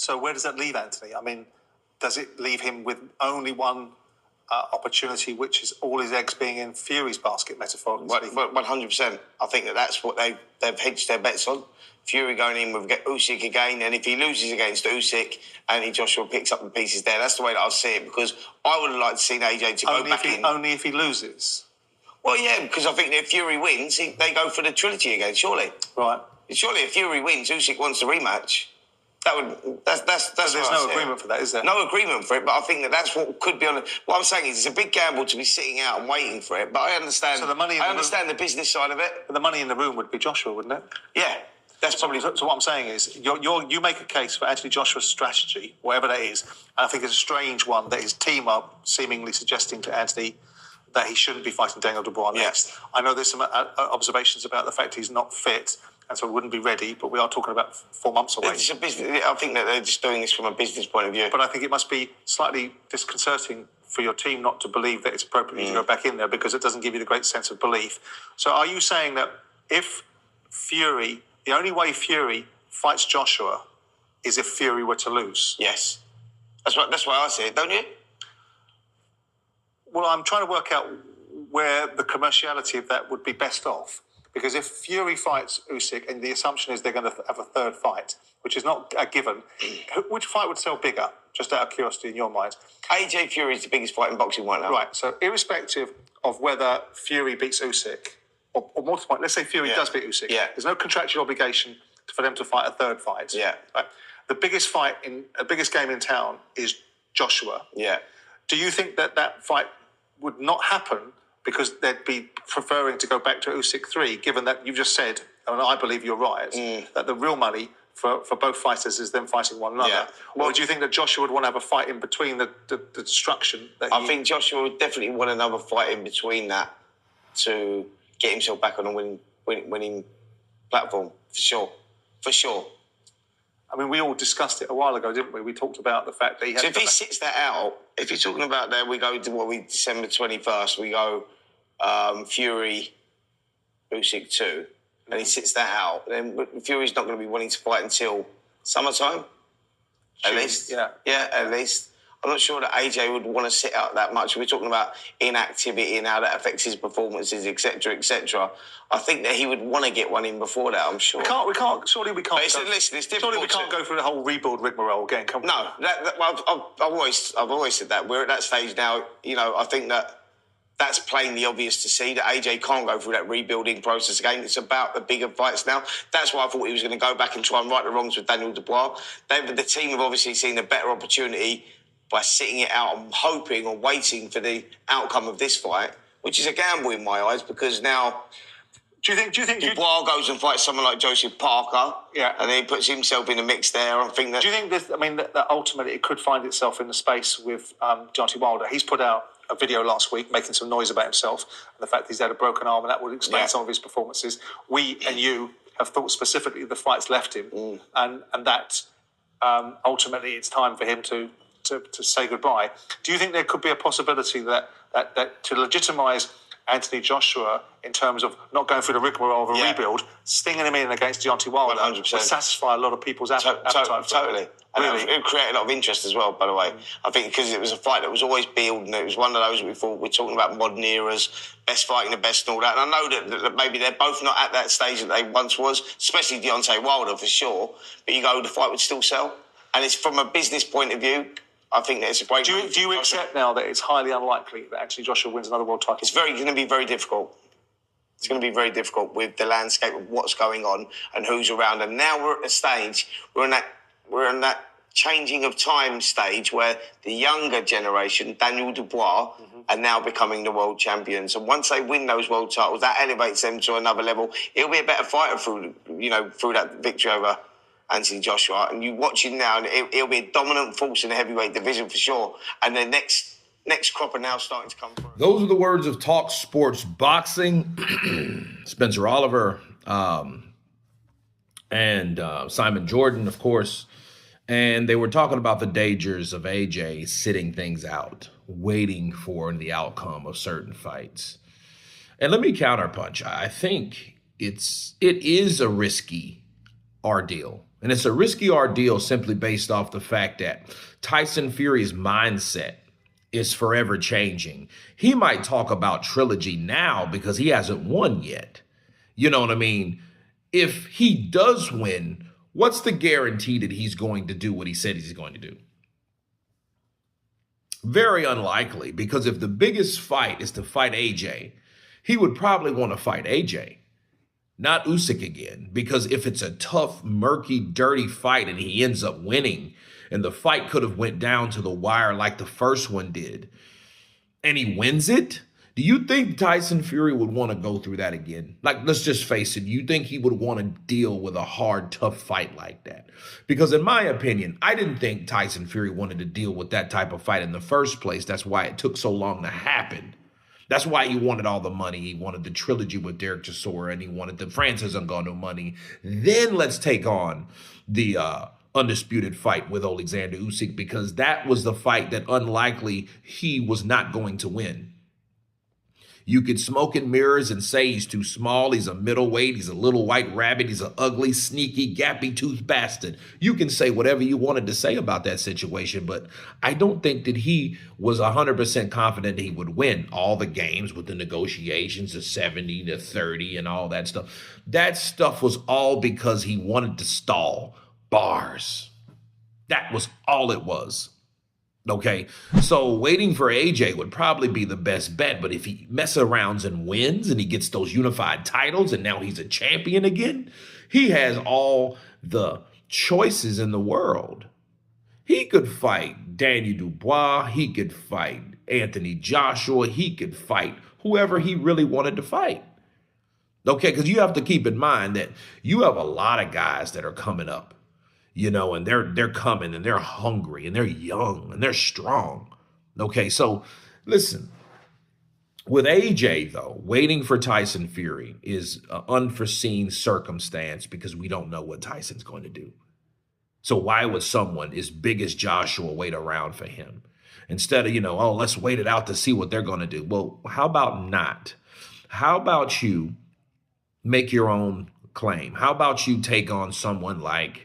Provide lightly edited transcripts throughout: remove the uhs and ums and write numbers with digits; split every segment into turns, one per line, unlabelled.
So where does that leave Anthony? I mean, does it leave him with only one opportunity, which is all his eggs being in Fury's basket, metaphorically speaking?
100%. I think that's what they've hedged their bets on. Fury going in with Usyk again, and if he loses against Usyk, Anthony Joshua picks up the pieces there. That's the way that I see it, because I would have liked to see AJ to go back in.
Only if he loses?
Well, yeah, because I think that if Fury wins, they go for the trilogy again, surely.
Right.
Surely if Fury wins, Usyk wants the rematch. That's
there's no agreement for that, is there?
No agreement for it, but I think that's what could be on it. What I'm saying is it's a big gamble to be sitting out and waiting for it, but I understand.
So I
understand the business side of it.
But the money in the room would be Joshua, wouldn't it?
Yeah. That's probably.
So what I'm saying is, you make a case for Anthony Joshua's strategy, whatever that is, and I think it's a strange one that his team are seemingly suggesting to Anthony that he shouldn't be fighting Daniel Dubois next. I know there's some observations about the fact he's not fit, and so wouldn't be ready, but we are talking about 4 months away.
It's a business. I think that they're just doing this from a business point of view.
But I think it must be slightly disconcerting for your team not to believe that it's appropriate to go back in there, because it doesn't give you the great sense of belief. So are you saying that if Fury, the only way Fury fights Joshua is if Fury were to lose?
Yes. That's why I see it, don't you?
Well, I'm trying to work out where the commerciality of that would be best off. Because if Fury fights Usyk, and the assumption is they're going to have a third fight, which is not a given, which fight would sell bigger, just out of curiosity in your mind?
AJ Fury is the biggest fight in boxing right now.
Right, so irrespective of whether Fury beats Usyk, or more to the point, let's say Fury does beat Usyk, there's no contractual obligation for them to fight a third fight.
Yeah.
Right? The biggest game in town is Joshua.
Yeah.
Do you think that fight would not happen because they'd be preferring to go back to Usyk 3, given that you've just said, and I believe you're right, that the real money for both fighters is them fighting one another? Yeah. Well, or do you think that Joshua would want to have a fight in between the destruction?
I think Joshua would definitely want another fight in between that to get himself back on a winning platform, for sure. For sure.
I mean, we all discussed it a while ago, didn't we? We talked about the fact that he had...
So if he sits that out, if you're talking about there, we go to December 21st, we go Fury, Usyk 2, and he sits that out, then Fury's not going to be wanting to fight until summertime, at least.
Yeah.
Yeah, at least. I'm not sure that AJ would want to sit out that much. We're talking about inactivity and how that affects his performances, etc., etc. I think that he would want to get one in before that, I'm sure.
We can't. Surely we can't.
But listen, it's difficult.
Surely we can't go through the whole rebuild rigmarole again.
No, I've always said that. We're at that stage now. You know, I think that's plainly obvious to see that AJ can't go through that rebuilding process again. It's about the bigger fights now. That's why I thought he was going to go back and try and right the wrongs with Daniel Dubois. The team have obviously seen a better opportunity by sitting it out and hoping or waiting for the outcome of this fight, which is a gamble in my eyes, because now...
Do you think
Dubois goes and fights someone like Joseph Parker, and then he puts himself in the mix there? I think that...
Do you think this? I mean, that ultimately it could find itself in the space with Deontay Wilder. He's put out a video last week making some noise about himself and the fact that he's had a broken arm, and that would explain some of his performances. We and you have thought specifically the fight's left him, and that ultimately it's time for him to say goodbye. Do you think there could be a possibility that to legitimise Anthony Joshua in terms of not going through the rigmarole of a rebuild, stinging him in against Deontay Wilder 100%. Would satisfy a lot of people's appetite?
Totally. And really? It would create a lot of interest as well, by the way. I think because it was a fight that was always building. It was one of those we thought we're talking about modern eras, best fighting the best and all that. And I know that maybe they're both not at that stage that they once was, especially Deontay Wilder for sure. But you go, the fight would still sell. And it's from a business point of view, I think that it's a great...
Do you accept now that it's highly unlikely that Anthony Joshua wins another world title?
It's going to be very difficult. It's going to be very difficult with the landscape of what's going on and who's around. And now we're at a stage, we're in that changing of time stage where the younger generation, Daniel Dubois, are now becoming the world champions. And once they win those world titles, that elevates them to another level. He'll be a better fighter through that victory over Anthony Joshua, and you watch him now, and he'll be a dominant force in the heavyweight division for sure. And the next crop are now starting to come through.
Those are the words of Talk Sports Boxing. Spencer Oliver and Simon Jordan, of course. And they were talking about the dangers of AJ sitting things out, waiting for the outcome of certain fights. And let me counterpunch. I think it is a risky ordeal And it's a risky ordeal simply based off the fact that Tyson Fury's mindset is forever changing. He might talk about trilogy now because he hasn't won yet. You know what I mean? If he does win, what's the guarantee that he's going to do what he said he's going to do? Very unlikely, because if the biggest fight is to fight AJ, he would probably want to fight AJ, not Usyk again. Because if it's a tough, murky, dirty fight and he ends up winning, and the fight could have went down to the wire like the first one did, and he wins it, do you think Tyson Fury would want to go through that again? Like, let's just face it. You think he would want to deal with a hard, tough fight like that? Because in my opinion, I didn't think Tyson Fury wanted to deal with that type of fight in the first place. That's why it took so long to happen. That's why he wanted all the money. He wanted the trilogy with Derek Chisora, and he wanted the Francis Ngannou money. Then let's take on the undisputed fight with Alexander Usyk, because that was the fight that unlikely he was not going to win. You could smoke in mirrors and say he's too small, he's a middleweight, he's a little white rabbit, he's an ugly, sneaky, gappy-toothed bastard. You can say whatever you wanted to say about that situation, but I don't think that he was 100% confident that he would win all the games with the negotiations, the 70 to 30 and all that stuff. That stuff was all because he wanted to stall bars. That was all it was. Okay, so waiting for AJ would probably be the best bet. But if he messes around and wins and he gets those unified titles and now he's a champion again, he has all the choices in the world. He could fight Daniel Dubois. He could fight Anthony Joshua. He could fight whoever he really wanted to fight. Okay, because you have to keep in mind that you have a lot of guys that are coming up. You know, and they're coming and they're hungry and they're young and they're strong. Okay, so listen, with AJ, though, waiting for Tyson Fury is an unforeseen circumstance because we don't know what Tyson's going to do. So why would someone as big as Joshua wait around for him? Instead of, oh, let's wait it out to see what they're going to do. Well, how about not? How about you make your own claim? How about you take on someone like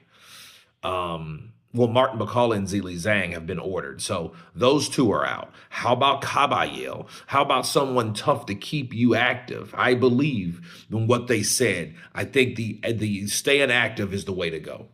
Martin McCall and Zhilei Zhang have been ordered. So those two are out. How about Caballero? How about someone tough to keep you active? I believe in what they said. I think the staying active is the way to go.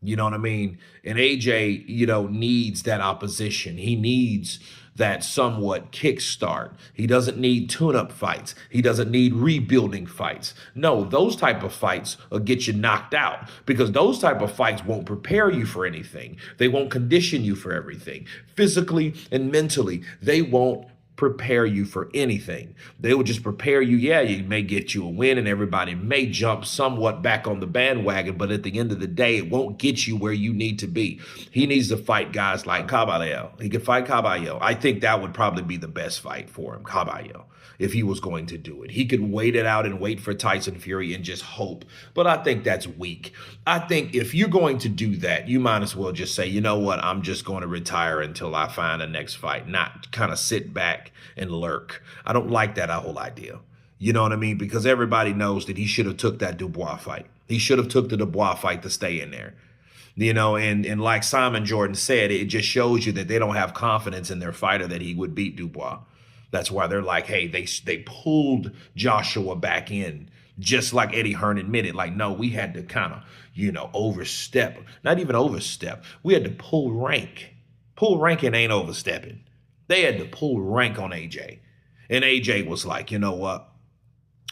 You know what I mean? And AJ, needs that opposition. He needs that somewhat kickstart. He doesn't need tune-up fights. He doesn't need rebuilding fights. No, those type of fights will get you knocked out, because those type of fights won't prepare you for anything. They won't condition you for everything. Physically and mentally, they won't prepare you for anything. They will just prepare you. Yeah, you may get you a win and everybody may jump somewhat back on the bandwagon, but at the end of the day, it won't get you where you need to be. He needs to fight guys like Caballero. He could fight Caballero. I think that would probably be the best fight for him, Caballero, if he was going to do it. He could wait it out and wait for Tyson Fury and just hope, but I think that's weak. I think if you're going to do that, you might as well just say, you know what, I'm just going to retire until I find a next fight, not kind of sit back and lurk. I don't like that whole idea. You know what I mean? Because everybody knows that he should have took that Dubois fight. He should have took the Dubois fight to stay in there. And like Simon Jordan said, it just shows you that they don't have confidence in their fighter that he would beat Dubois. That's why they're like, hey, they pulled Joshua back in, just like Eddie Hearn admitted. Like, no, we had to kind of, overstep. Not even overstep. We had to pull rank. Pull ranking ain't overstepping. They had to pull rank on AJ. And AJ was like, you know what?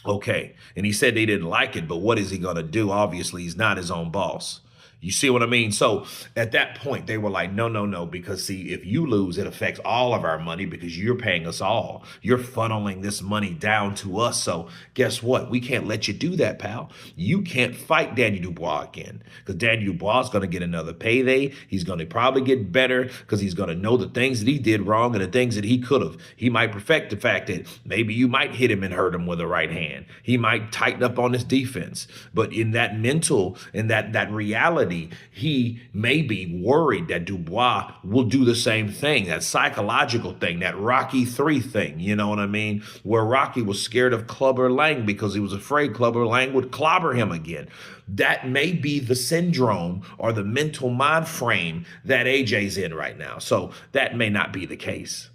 Okay. And he said they didn't like it, but what is he going to do? Obviously, he's not his own boss. You see what I mean? So at that point, they were like, no, because see, if you lose, it affects all of our money because you're paying us all. You're funneling this money down to us. So guess what? We can't let you do that, pal. You can't fight Daniel Dubois again, because Daniel Dubois is going to get another payday. He's going to probably get better because he's going to know the things that he did wrong and the things that he could have. He might perfect the fact that maybe you might hit him and hurt him with a right hand. He might tighten up on his defense. But in that mental, in that reality, reality, he may be worried that Dubois will do the same thing, that psychological thing, that Rocky 3 thing, you know what I mean? Where Rocky was scared of Clubber Lang because he was afraid Clubber Lang would clobber him again. That may be the syndrome or the mental mind frame that AJ's in right now. So that may not be the case.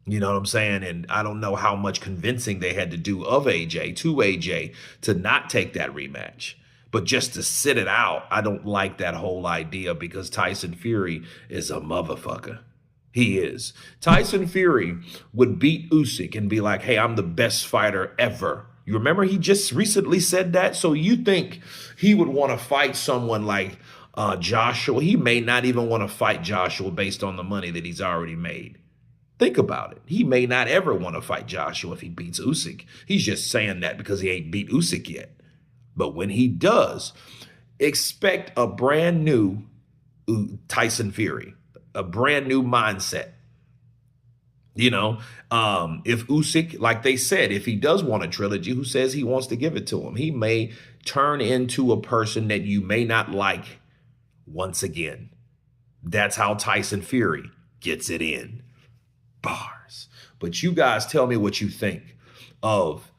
You know what I'm saying? And I don't know how much convincing they had to do of AJ to not take that rematch. But just to sit it out, I don't like that whole idea because Tyson Fury is a motherfucker. He is. Tyson Fury would beat Usyk and be like, hey, I'm the best fighter ever. You remember he just recently said that? So you think he would want to fight someone like Joshua? He may not even want to fight Joshua based on the money that he's already made. Think about it. He may not ever want to fight Joshua if he beats Usyk. He's just saying that because he ain't beat Usyk yet. But when he does, expect a brand new Tyson Fury, a brand new mindset. You know, if Usyk, like they said, if he does want a trilogy, who says he wants to give it to him? He may turn into a person that you may not like once again. That's how Tyson Fury gets it in. Bars. But you guys tell me what you think of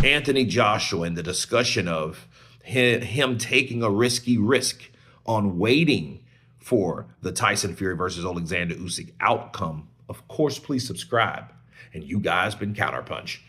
Anthony Joshua and the discussion of him taking a risky risk on waiting for the Tyson Fury versus Alexander Usyk outcome. Of course, please subscribe. And you guys been Counterpunch.